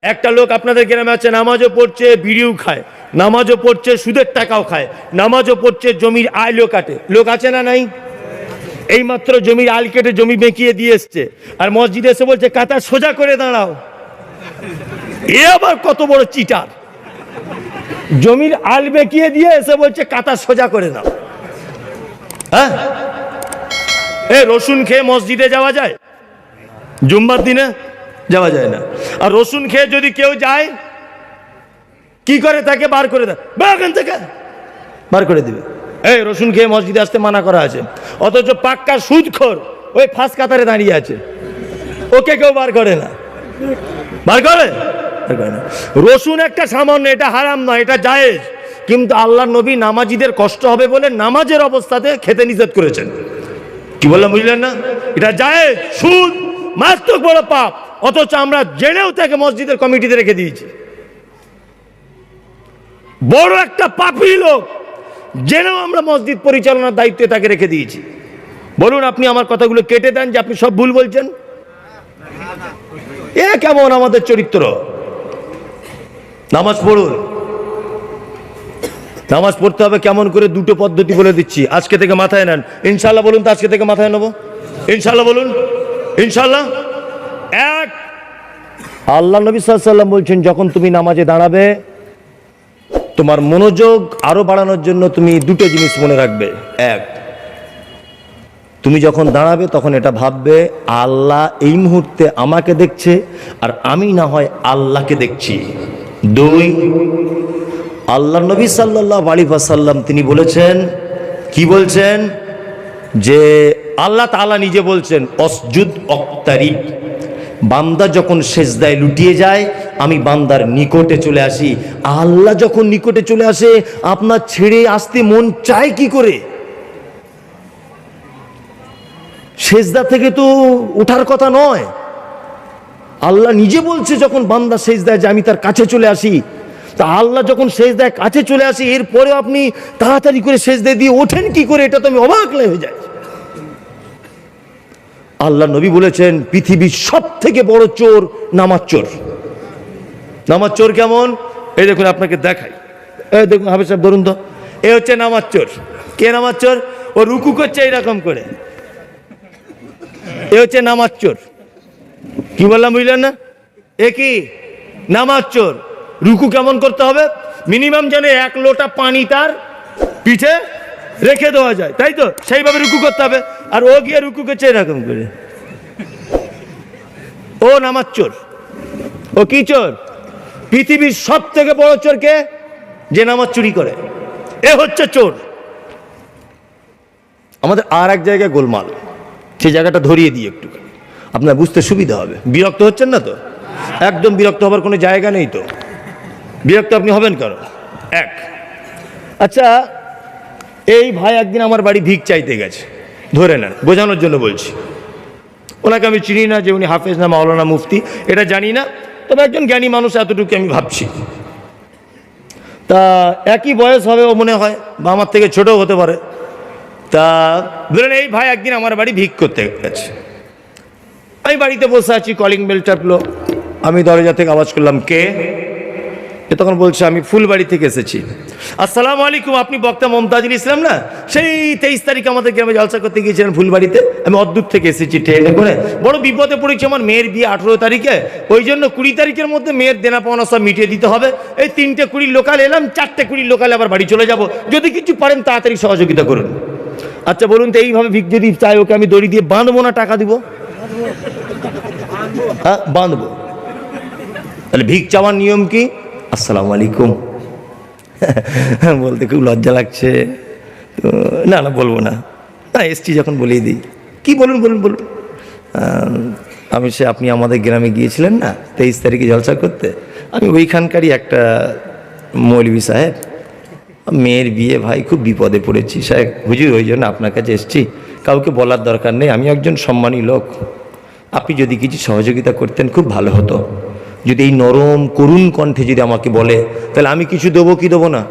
একটা লোক আপনাদের গ্রামে আছে, নামাজও পড়ছে, বিড়িও খায়, নামাজও পড়ছে, সুদের টাকাও খায়, নামাজও পড়ছে, জমির আইলও কাটে। লোক আছে না নাই? এইমাত্র জমির আইল কেটে জমি বেঁকিয়ে দিয়ে এসছে, আর মসজিদে এসে বলছে কাতা সোজা করে দাঁড়াও। এ আবার কত বড় চিটার! জমির আইল বেঁকিয়ে দিয়ে এসে বলছে কাতা সোজা করে দাও। হ্যাঁ, এ রসুন খেয়ে মসজিদে যাওয়া যায়? জুম্মার দিনে যাওয়া যায় না। আর রসুন খেয়ে যদি কেউ যায়, কি করে? তাকে বার করে দেয়, এখান থেকে বার করে দিবে। এই রসুন খেয়ে মসজিদে আসতে মানা করা আছে, অথচ পাক্কা সুদখোর ওই ফাঁস কাতারে দাঁড়িয়ে আছে, ওকে কেউ বার করে না। বার করে না। রসুন একটা সামান্য, এটা হারাম নয়, এটা জায়েজ, কিন্তু আল্লাহর নবী নামাজিদের কষ্ট হবে বলে নামাজের অবস্থাতে খেতে নিষেধ করেছেন। কি বললাম বুঝলেন না? এটা জায়েজ, সুদ মারাত্মক বড় পাপ, অথচ আমরা জেনেও তাকে মসজিদের কমিটিতে রেখে দিয়েছি। বড় একটা পাপী লোক, জেনেও আমরা মসজিদ পরিচালনার দায়িত্বে তাকে রেখে দিয়েছি। বলুন, আপনি আমার কথাগুলো কেটে দেন যে আপনি সব ভুল বলছেন? এ কেমন আমাদের চরিত্র? নামাজ পড়ুন। নামাজ পড়তে হবে কেমন করে? দুটো পদ্ধতি বলে দিচ্ছি, আজকে থেকে মাথায় নেন। ইনশাল্লাহ বলুন তো, আজকে থেকে মাথায় নেব। ইনশাল্লাহ বলুন, ইনশাল্লাহ। এক, আল্লাহ নবী সাল্লাল্লাহু আলাইহি ওয়াসাল্লাম বলছেন, যখন তুমি নামাজে দাঁড়াবে, তোমার মনোযোগ আরো বাড়ানোর জন্য তুমি দুটো জিনিস মনে রাখবে। এক, তুমি যখন দাঁড়াবে তখন এটা ভাববে আল্লাহ এই মুহূর্তে আমাকে দেখছে, আর আমি না হয় আল্লাহকে দেখছি। দুই, আল্লাহ নবী সাল্লাল্লাহু আলাইহি ওয়াসাল্লাম তিনি বলেছেন, কি বলছেন? যে আল্লাহ তাআলা নিজে বলছেন, অসজুদ অক্তারিব, বান্দা যখন সেজদায় লুটিয়ে যায় আমি বান্দার নিকটে চলে আসি। আল্লাহ যখন নিকটে চলে আসে, আপনার ছেড়ে আসতে মন চায় কি করে? সেজদা থেকে তো ওঠার কথা নয়। আল্লাহ নিজে বলছে যখন বান্দা সেজদায় যায় আমি তার কাছে চলে আসি। তা আল্লাহ যখন সেজদায় কাছে চলে আসে, এরপরে আপনি তাড়াতাড়ি করে সেজদায় দিয়ে ওঠেন কি করে? এটা তো আমি অবাক হয়ে যায়। আল্লাহ নবী বলেছেন, পৃথিবীর সব থেকে বড় চোর নামাজ চোর। নামাজ চোর কেমন? এই দেখুন, আপনাকে দেখাই। এই দেখুন হাফেজ সাহেব, ধরুন তো, এ হচ্ছে নামাজ চোর। কে নামাজ চোর? ও রুকু করছে এইরকম করে, এ হচ্ছে নামাজ চোর। কি বললাম বুঝলেন না? এ কি নামাজ চোর। রুকু কেমন করতে হবে? মিনিমাম যেন 1 লোটা পানি তার পিঠে রেখে দেওয়া যায়, তাই তো? সেইভাবে রুকু করতে হবে। আর ও গিয়ে রুকু করছে এরকম করে। ও নামাজ চোর। ও কি চোর? পৃথিবীর সব থেকে বড় চোর কে? যে নামাজ চুরি করে, এ হচ্ছে চোর। আমাদের আর এক জায়গায় গোলমাল, সেই জায়গাটা ধরিয়ে দিই একটু, আপনার বুঝতে সুবিধা হবে। বিরক্ত হচ্ছেন না তো? একদম বিরক্ত হবার কোনো জায়গা নেই তো। বিরক্ত আপনি হবেন কেন? এক, আচ্ছা, এই ভাই একদিন আমার বাড়ি ভিক চাইতে গেছে, ধরে নেন, বোঝানোর জন্য বলছি। ওনাকে আমি চিনি না যে উনি হাফেজ না মাওলানা মুফতি, এটা জানি না, তবে একজন জ্ঞানী মানুষ এতটুকু আমি ভাবছি। তা একই বয়স হবে ও মনে হয়, বা আমার থেকে ছোটও হতে পারে। তা ধরেন এই ভাই একদিন আমার বাড়ি ভিক করতে গেছে। আমি বাড়িতে বসে আছি, কলিং বেল টাপলো, আমি দরজা থেকে আওয়াজ করলাম, কে? এ তখন বলছে, আমি ফুলবাড়ি থেকে এসেছি। আসসালামু আলাইকুম, আপনি বক্তা মমতাজুল ইসলাম না? সেই 23 তারিখে আমাদের গ্রামে জলসা করতে গিয়েছিলেন ফুলবাড়িতে। আমি অদ্দূর থেকে এসেছি ট্রেনে করে, বড় বিপদে পড়েছি, আমার মেয়ের বিয়ে 18 তারিখে, ওই জন্য 20 তারিখের মধ্যে মেয়ের দেনা পাওনা সব মিটিয়ে দিতে হবে। এই 3টে 20 লোকাল এলাম, 4টে 20 লোকালে আবার বাড়ি চলে যাব, যদি কিছু পারেন তাড়াতাড়ি সহযোগিতা করুন। আচ্ছা বলুন তো, এইভাবে ভিক যদি চাই, ওকে আমি দড়ি দিয়ে বাঁধবো না টাকা দিব? হ্যাঁ, বাঁধবো। তাহলে ভিক চাওয়ার নিয়ম কি? আসসালামু আলাইকুম। বলতে খুব লজ্জা লাগছে, না না বলবো না, না এসছি যখন বলিয়ে দিই। কি বলুন বলুন বলুন। আমি সে, আপনি আমাদের গ্রামে গিয়েছিলেন না 23 তারিখে জলসা করতে? আমি ওইখানকারই একটা মৌলভী সাহেব, মেয়ের বিয়ে, ভাই খুব বিপদে পড়েছি সাহেব, হুজুর ওই জন্য আপনার কাছে এসছি। কাউকে বলার দরকার নেই, আমি একজন সম্মানী লোক, আপনি যদি কিছু সহযোগিতা করতেন খুব ভালো হতো। যদি এই নরম করুণ কণ্ঠে যদি আমাকে বলে, তাহলে আমি কিছু দেবো কি দেবো না?